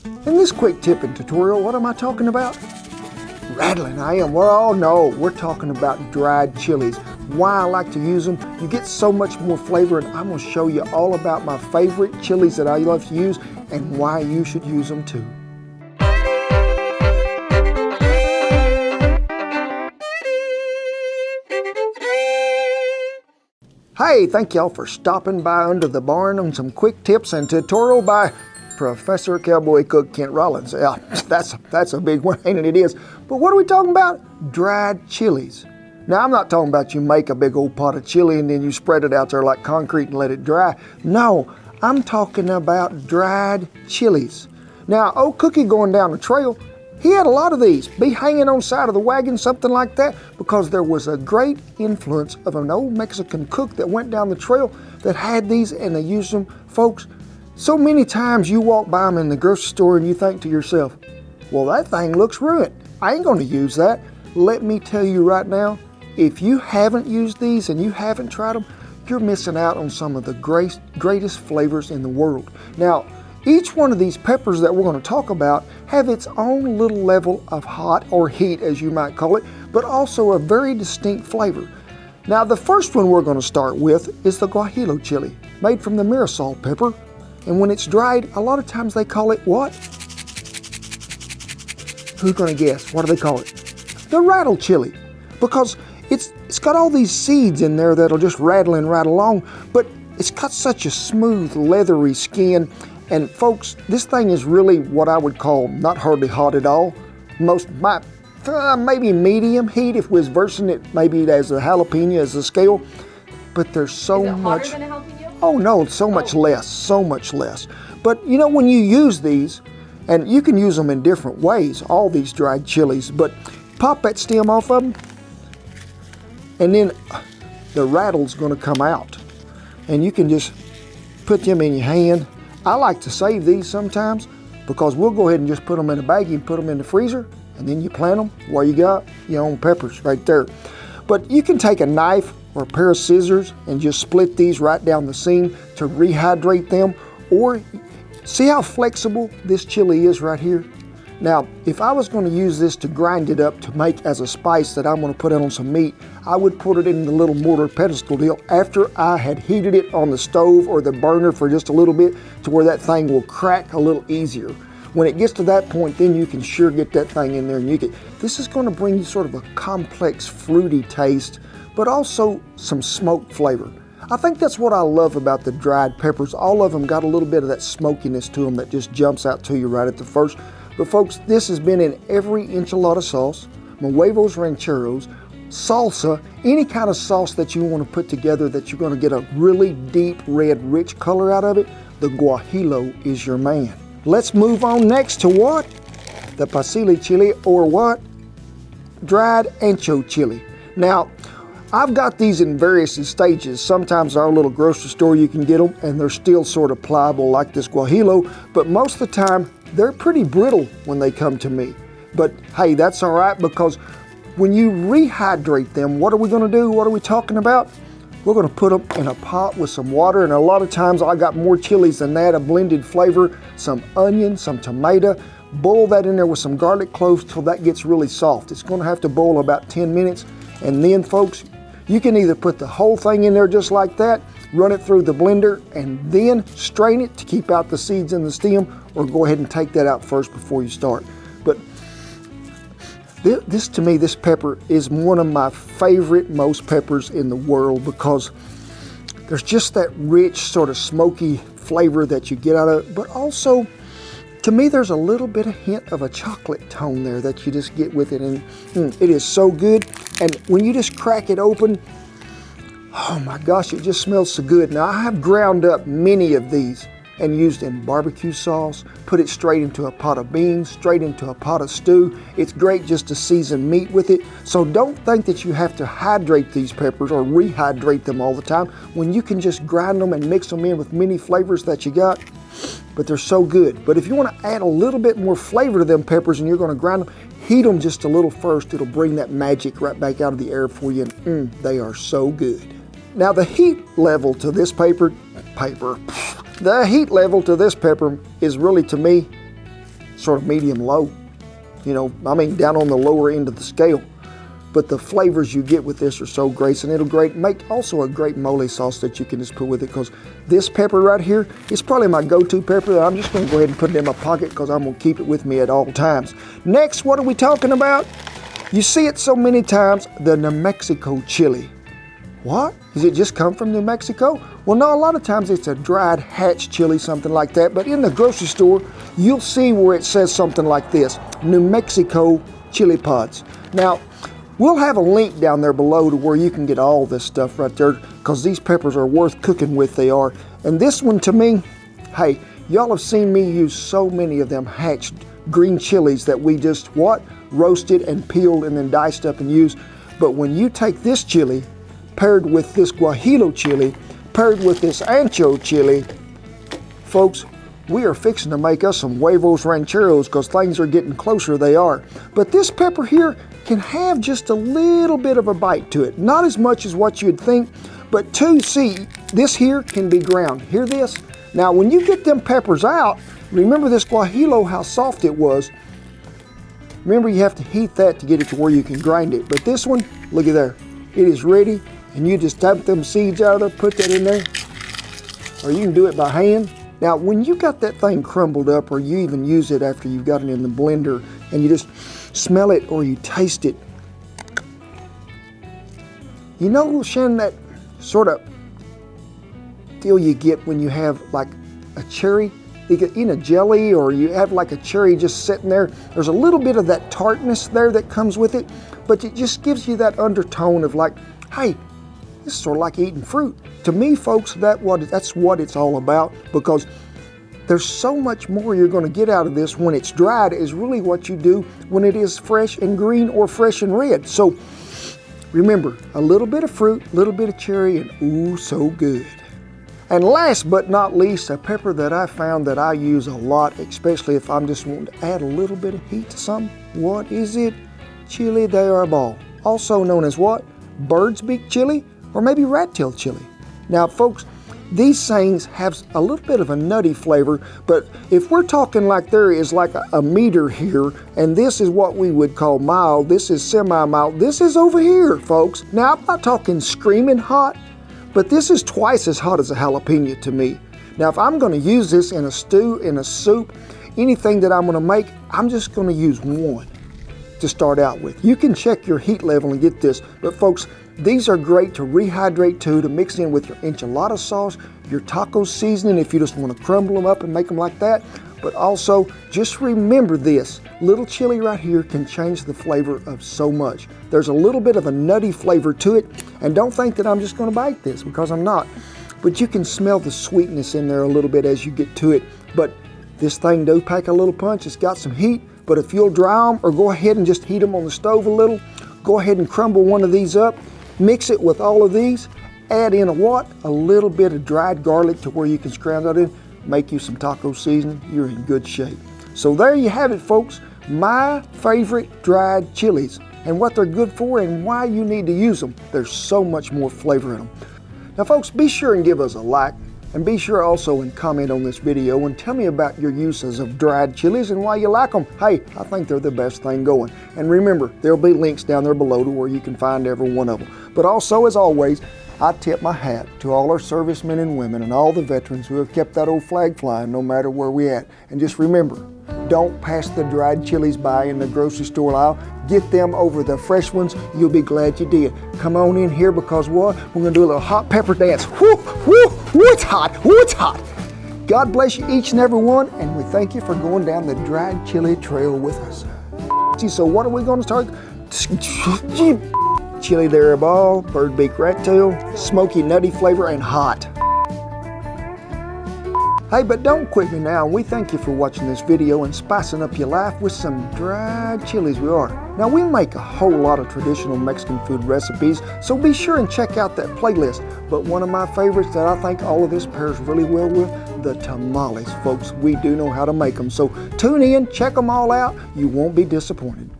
In this quick tip and tutorial, what am I talking about? Rattling, I am. Well, no, we're talking about dried chilies. Why I like to use them. You get so much more flavor, and I'm going to show you all about my favorite chilies that I love to use and why you should use them too. Hey, thank y'all for stopping by Under the Barn on some quick tips and tutorial by Professor Cowboy Cook Kent Rollins. Yeah, that's a big one, ain't it? It is. But what are we talking about? Dried chilies. Now, I'm not talking about you make a big old pot of chili and then you spread it out there like concrete and let it dry. No, I'm talking about dried chilies. Now, old Cookie going down the trail, he had a lot of these, be hanging on the side of the wagon, something like that, because there was a great influence of an old Mexican cook that went down the trail that had these and they used them. Folks, so many times you walk by them in the grocery store and you think to yourself, well, that thing looks ruined. I ain't going to use that. Let me tell you right now, if you haven't used these and you haven't tried them, you're missing out on some of the greatest flavors in the world. Now, each one of these peppers that we're going to talk about have its own little level of hot or heat, as you might call it, but also a very distinct flavor. Now, the first one we're going to start with is the guajillo chili, made from the Mercs pepper. And when it's dried, a lot of times they call it what? Who's going to guess? What do they call it? The rattle chili. Because it's got all these seeds in there that'll just rattle and rattle along, but it's got such a smooth, leathery skin. And folks, this thing is really what I would call not hardly hot at all. Maybe medium heat if we was versing it maybe as a jalapeno, as a scale. But there's so much. Is it hotter than a jalapeno? Oh no, so much less, so much less. But you know, when you use these, and you can use them in different ways, all these dried chilies, but pop that stem off of them, and then the rattle's gonna come out. And you can just put them in your hand. I like to save these sometimes because we'll go ahead and just put them in a baggie and put them in the freezer, and then you plant them. Well, you got your own peppers right there. But you can take a knife or a pair of scissors and just split these right down the seam to rehydrate them. Or see how flexible this chili is right here? Now, if I was going to use this to grind it up to make as a spice that I'm going to put on some meat, I would put it in the little mortar pedestal deal after I had heated it on the stove or the burner for just a little bit to where that thing will crack a little easier. When it gets to that point, then you can sure get that thing in there and this is going to bring you sort of a complex fruity taste, but also some smoked flavor. I think that's what I love about the dried peppers. All of them got a little bit of that smokiness to them that just jumps out to you right at the first. But folks, this has been in every enchilada sauce, huevos rancheros, salsa, any kind of sauce that you want to put together that you're going to get a really deep red, rich color out of it. The guajillo is your man. Let's move on next to what? The pasili chili, or what? Dried ancho chili. Now, I've got these in various stages. Sometimes our little grocery store you can get them and they're still sort of pliable like this guajillo, but most of the time they're pretty brittle when they come to me. But hey, that's all right, because when you rehydrate them, what are we going to do? What are we talking about? We're going to put them in a pot with some water, and a lot of times I got more chilies than that, a blended flavor, some onion, some tomato. Boil that in there with some garlic cloves till that gets really soft. It's going to have to boil about 10 minutes, and then folks, you can either put the whole thing in there just like that, run it through the blender, and then strain it to keep out the seeds in the stem, or go ahead and take that out first before you start. But this to me, this pepper is one of my favorite most peppers in the world, because there's just that rich sort of smoky flavor that you get out of it, but also to me there's a little bit of hint of a chocolate tone there that you just get with it, and it is so good. And when you just crack it open, oh my gosh, it just smells so good. Now, I have ground up many of these and used in barbecue sauce, put it straight into a pot of beans, straight into a pot of stew. It's great just to season meat with it. So don't think that you have to hydrate these peppers or rehydrate them all the time when you can just grind them and mix them in with many flavors that you got. But they're so good. But if you want to add a little bit more flavor to them peppers and you're going to grind them, heat them just a little first. It'll bring that magic right back out of the air for you, and they are so good. Now, the heat level to this pepper is really, to me, sort of medium low. You know, I mean down on the lower end of the scale. But the flavors you get with this are so great, and it'll make also a great mole sauce that you can just put with it, because this pepper right here is probably my go-to pepper. I'm just gonna go ahead and put it in my pocket because I'm gonna keep it with me at all times. Next, what are we talking about? You see it so many times, the New Mexico chili. What? Does it just come from New Mexico? Well, no, a lot of times it's a dried hatch chili, something like that, but in the grocery store, you'll see where it says something like this, New Mexico chili pods. Now, we'll have a link down there below to where you can get all this stuff right there, because these peppers are worth cooking with, they are. And this one to me, hey, y'all have seen me use so many of them hatched green chilies that we just, roasted and peeled and then diced up and used. But when you take this chili, paired with this guajillo chili, paired with this ancho chili, folks, we are fixing to make us some huevos rancheros, because things are getting closer, they are. But this pepper here can have just a little bit of a bite to it. Not as much as what you'd think, but see, this here can be ground. Hear this? Now, when you get them peppers out, remember this guajillo, how soft it was. Remember, you have to heat that to get it to where you can grind it. But this one, look at there. It is ready, and you just dump them seeds out of there, put that in there, or you can do it by hand. Now, when you got that thing crumbled up, or you even use it after you've got it in the blender, and you just smell it or you taste it, you know, Shannon, that sort of deal you get when you have like a cherry, you get in a jelly, or you have like a cherry just sitting there. There's a little bit of that tartness there that comes with it, but it just gives you that undertone of like, hey, this is sort of like eating fruit. To me, folks, that's what it's all about, because there's so much more you're going to get out of this when it's dried is really what you do when it is fresh and green or fresh and red. So remember, a little bit of fruit, a little bit of cherry, and ooh, so good. And last but not least, a pepper that I found that I use a lot, especially if I'm just wanting to add a little bit of heat to something. What is it? Chili de arbol, also known as what? Bird's beak chili, or maybe rat tail chili. Now, folks, these things have a little bit of a nutty flavor, but if we're talking like there is like a meter here, and this is what we would call mild, this is semi-mild, this is over here, folks. Now, I'm not talking screaming hot, but this is twice as hot as a jalapeno to me. Now, if I'm gonna use this in a stew, in a soup, anything that I'm gonna make, I'm just gonna use one to start out with. You can check your heat level and get this, but folks, these are great to rehydrate to mix in with your enchilada sauce, your taco seasoning if you just want to crumble them up and make them like that. But also, just remember this, little chili right here can change the flavor of so much. There's a little bit of a nutty flavor to it, and don't think that I'm just going to bite this, because I'm not. But you can smell the sweetness in there a little bit as you get to it. But this thing does pack a little punch, it's got some heat, but if you'll dry them or go ahead and just heat them on the stove a little, go ahead and crumble one of these up, mix it with all of these, add in a little bit of dried garlic to where you can scrounge that in, make you some taco seasoning, you're in good shape. So there you have it, folks, my favorite dried chilies and what they're good for and why you need to use them. There's so much more flavor in them. Now, folks, be sure and give us a like, and be sure also and comment on this video and tell me about your uses of dried chilies and why you like them. Hey, I think they're the best thing going. And remember, there'll be links down there below to where you can find every one of them. But also, as always, I tip my hat to all our servicemen and women and all the veterans who have kept that old flag flying no matter where we're at. And just remember, don't pass the dried chilies by in the grocery store aisle. Get them over the fresh ones. You'll be glad you did. Come on in here, because what? We're gonna do a little hot pepper dance. Woo, woo, woo, it's hot, woo, it's hot. God bless you each and every one, and we thank you for going down the dried chili trail with us. So what are we gonna start? Chili de arbol, bird beak rat tail, smoky nutty flavor, and hot. Hey, but don't quit me now, and we thank you for watching this video and spicing up your life with some dried chilies we are. Now, we make a whole lot of traditional Mexican food recipes, so be sure and check out that playlist. But one of my favorites that I think all of this pairs really well with, the tamales, folks. We do know how to make them, so tune in, check them all out. You won't be disappointed.